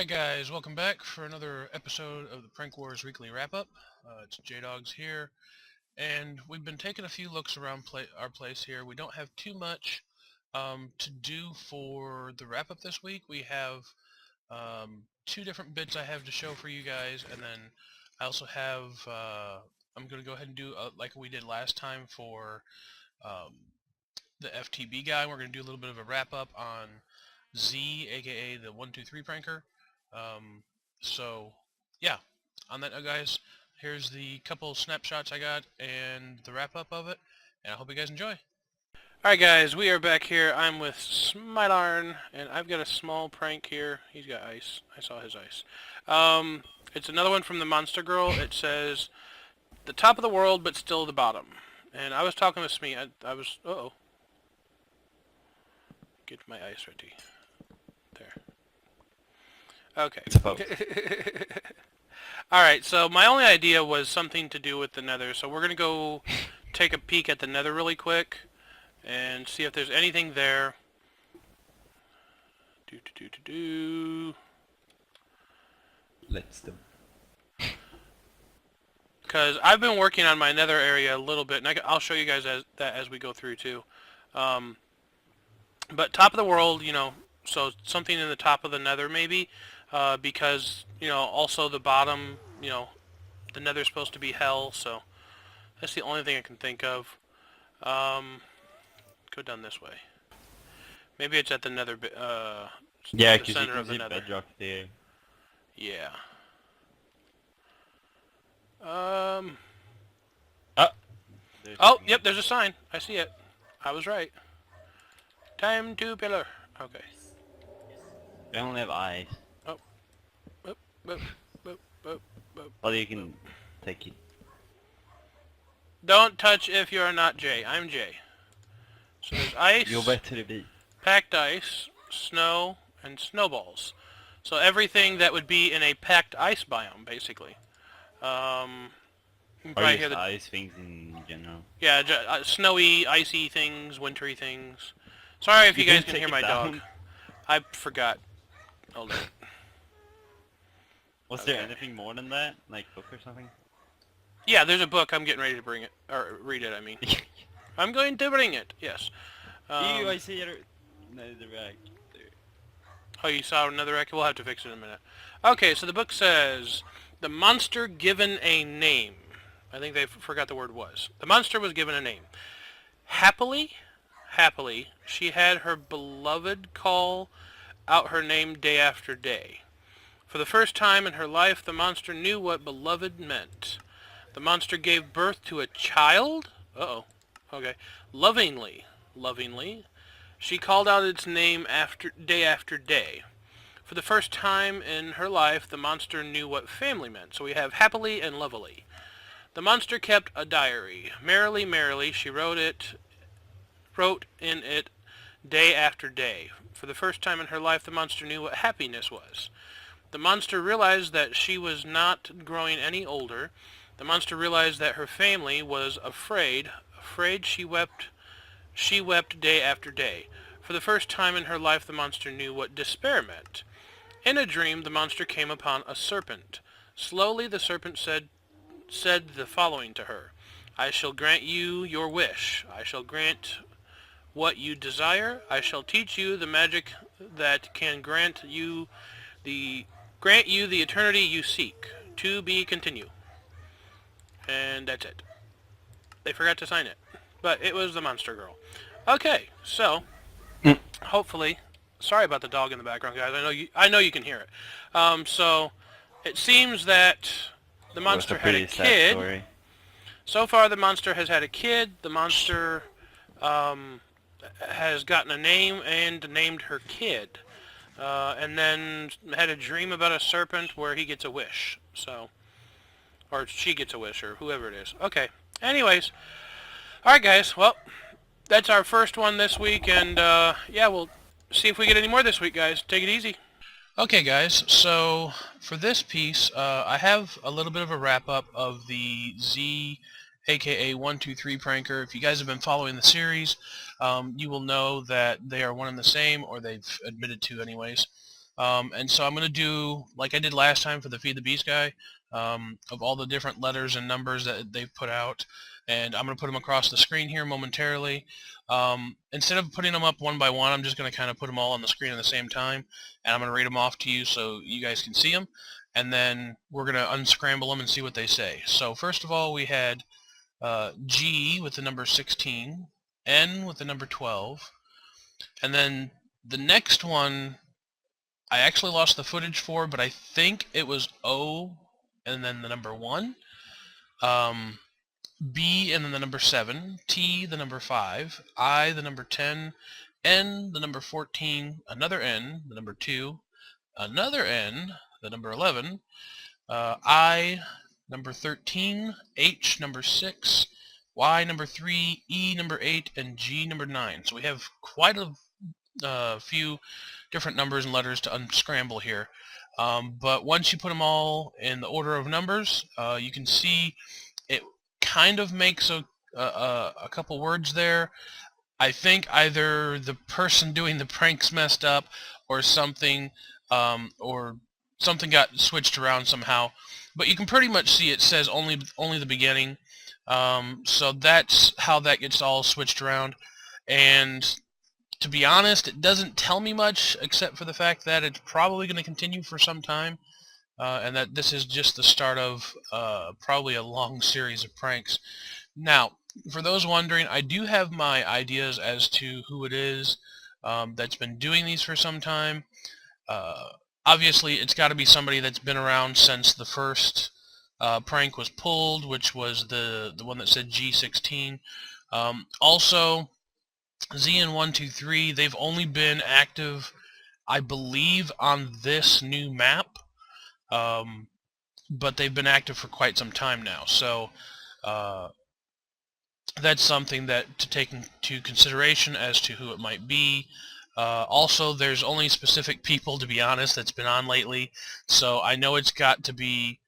Alright guys, welcome back for another episode of the Prank Wars Weekly Wrap-Up. It's J-Dogs here, and we've been taking a few looks around our place here. We don't have too much to do for the wrap-up this week. We have two different bits I have to show for you guys, and then I also have, I'm going to go ahead and do like we did last time for the FTB guy. We're going to do a little bit of a wrap-up on Z, aka the 123 pranker. So yeah, on that note guys, here's the couple snapshots I got and the wrap up of it, and I hope you guys enjoy. Alright guys, we are back here. I'm with Smilarn, and I've got a small prank here. He's got ice. I saw his ice. It's another one from the Monster Girl. It says, the top of the world, but still the bottom. And I was talking with Smee. I was, uh-oh. Get my ice ready. There. Okay. Alright, so my only idea was something to do with the nether, so we're going to go take a peek at the nether really quick and see if there's anything there. Let's do. Because I've been working on my nether area a little bit, and I'll show you guys that as we go through too. But top of the world, you know, so something in the top of the nether maybe, because, you know, also the bottom, you know, the nether's supposed to be hell, so that's the only thing I can think of. Go down this way. Maybe it's at the nether, Yeah, the because you center can of the see nether. bedrock there. Yeah. Oh, yep, there's a sign. I see it. I was right. Time to pillar. Okay. They only have eyes. Oh. Boop, boop, boop, boop, boop. Well, you can take it. Don't touch if you're not Jay. I'm Jay. So there's ice, Go back to the beach. packed ice, snow, and snowballs. So everything that would be in a packed ice biome, basically. You can Or probably just hear the ice things in general. yeah, snowy, icy things, wintry things. Sorry if you guys can hear my dog. I forgot. Hold on. Was there anything more than that? Like book or something? Yeah, there's a book. I'm getting ready to bring it. Or read it, I mean. I'm going to bring it, yes. Ew, I see it. No, the rack. Oh, you saw another wreck? We'll have to fix it in a minute. Okay, so the book says, the monster given a name. I think they forgot the word was. The monster was given a name. Happily, she had her beloved call out her name day after day. For the first time in her life, the monster knew what beloved meant. The monster gave birth to a child? Uh-oh. Okay. Lovingly, she called out its name day after day. For the first time in her life, the monster knew what family meant. So we have happily and lovely. The monster kept a diary. Merrily, she wrote in it day after day. For the first time in her life, the monster knew what happiness was. The monster realized that she was not growing any older. The monster realized that her family was afraid. She wept day after day. For the first time in her life, the monster knew what despair meant. In a dream, the monster came upon a serpent. Slowly, the serpent said the following to her. I shall grant you your wish. I shall grant what you desire. I shall teach you the magic that can grant you the eternity you seek. To be continue. And that's it. They forgot to sign it. But it was the Monster Girl. Okay, so hopefully, sorry about the dog in the background, guys. I know you can hear it. So it seems that the monster had a kid. Story. So far, the monster has had a kid. The monster has gotten a name and named her kid, and then had a dream about a serpent where he gets a wish. So, or she gets a wish, or whoever it is. Okay. Anyways. Alright guys, well, that's our first one this week, and yeah, we'll see if we get any more this week, guys. Take it easy. Okay guys, so for this piece, I have a little bit of a wrap-up of the Z, aka 123 pranker. If you guys have been following the series, you will know that they are one and the same, or they've admitted to anyways. And so I'm going to do, like I did last time for the Feed the Beast guy, of all the different letters and numbers that they've put out. And I'm going to put them across the screen here momentarily. Instead of putting them up one by one, I'm just going to kind of put them all on the screen at the same time. And I'm going to read them off to you so you guys can see them. And then we're going to unscramble them and see what they say. So first of all, we had G with the number 16, N with the number 12, and then the next one I actually lost the footage for, but I think it was O and then the number 1, B and then the number 7, T the number 5, I the number 10, N the number 14, another N the number 2, another N the number 11, I number 13, H number 6, Y number 3, E number 8, and G number 9. So we have quite a few different numbers and letters to unscramble here. But once you put them all in the order of numbers, you can see it kind of makes a couple words there. I think either the person doing the pranks messed up or something got switched around somehow. But you can pretty much see it says only the beginning. So that's how that gets all switched around. And to be honest, it doesn't tell me much except for the fact that it's probably going to continue for some time. And that this is just the start of probably a long series of pranks. Now, for those wondering, I do have my ideas as to who it is that's been doing these for some time. Obviously, it's got to be somebody that's been around since the first prank was pulled, which was the one that said G16. Also, ZN123, they've only been active, I believe, on this new map, but they've been active for quite some time now. So that's something that to take into consideration as to who it might be. Also, there's only specific people, to be honest, that's been on lately, so I know it's got to be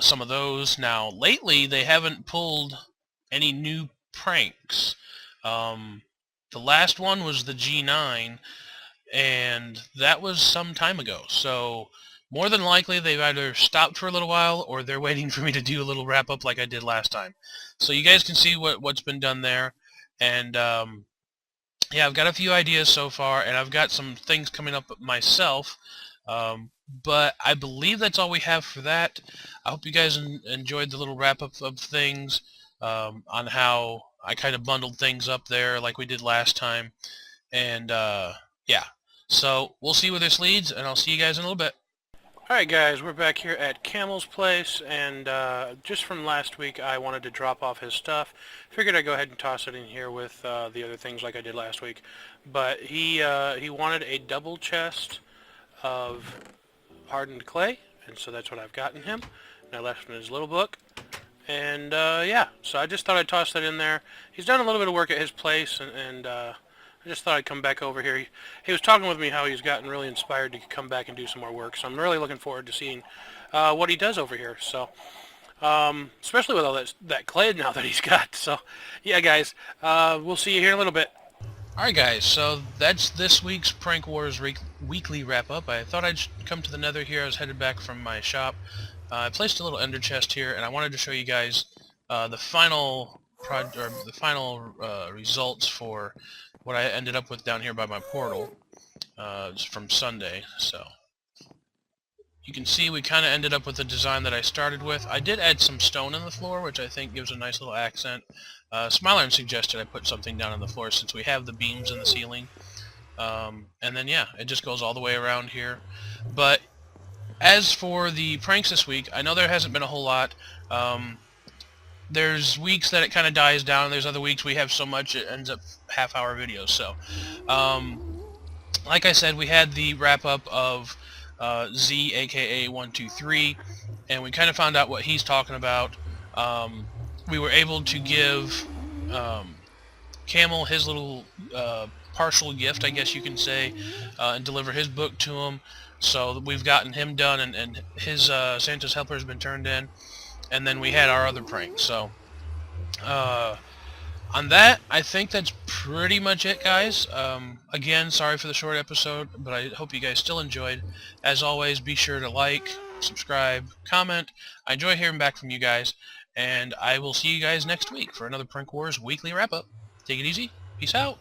some of those. Now, lately, they haven't pulled any new pranks. The last one was the G9, and that was some time ago, so more than likely they've either stopped for a little while or they're waiting for me to do a little wrap-up like I did last time. So you guys can see what's been done there, and yeah, I've got a few ideas so far, and I've got some things coming up myself, but I believe that's all we have for that. I hope you guys enjoyed the little wrap-up of things on how I kind of bundled things up there like we did last time, and yeah, so we'll see where this leads, and I'll see you guys in a little bit. Alright guys, we're back here at Camel's place, and just from last week I wanted to drop off his stuff. Figured I'd go ahead and toss it in here with the other things like I did last week. But he wanted a double chest of hardened clay, and so that's what I've gotten him. And I left him his little book. And yeah, so I just thought I'd toss that in there. He's done a little bit of work at his place, and I just thought I'd come back over here. He was talking with me how he's gotten really inspired to come back and do some more work, so I'm really looking forward to seeing what he does over here. So, especially with all that clay now that he's got. So, yeah, guys, we'll see you here in a little bit. Alright guys, so that's this week's Prank Wars weekly wrap-up. I thought I'd come to the nether here. I was headed back from my shop. I placed a little ender chest here, and I wanted to show you guys the final results for what I ended up with down here by my portal. It's from Sunday, so you can see we kind of ended up with the design that I started with. I did add some stone in the floor, which I think gives a nice little accent. Smilearn suggested I put something down on the floor since we have the beams in the ceiling. And then yeah, it just goes all the way around here. But as for the pranks this week, I know there hasn't been a whole lot. There's weeks that it kind of dies down, and there's other weeks we have so much it ends up half-hour videos. So, like I said, we had the wrap-up of Z, aka 123, and we kind of found out what he's talking about. We were able to give Camel his little partial gift, I guess you can say, and deliver his book to him. So we've gotten him done, and his Santa's helper has been turned in. And then we had our other prank. So On that, I think that's pretty much it, guys. Again, sorry for the short episode, but I hope you guys still enjoyed. As always, be sure to like, subscribe, comment. I enjoy hearing back from you guys, and I will see you guys next week for another Prank Wars weekly wrap-up. Take it easy. Peace out.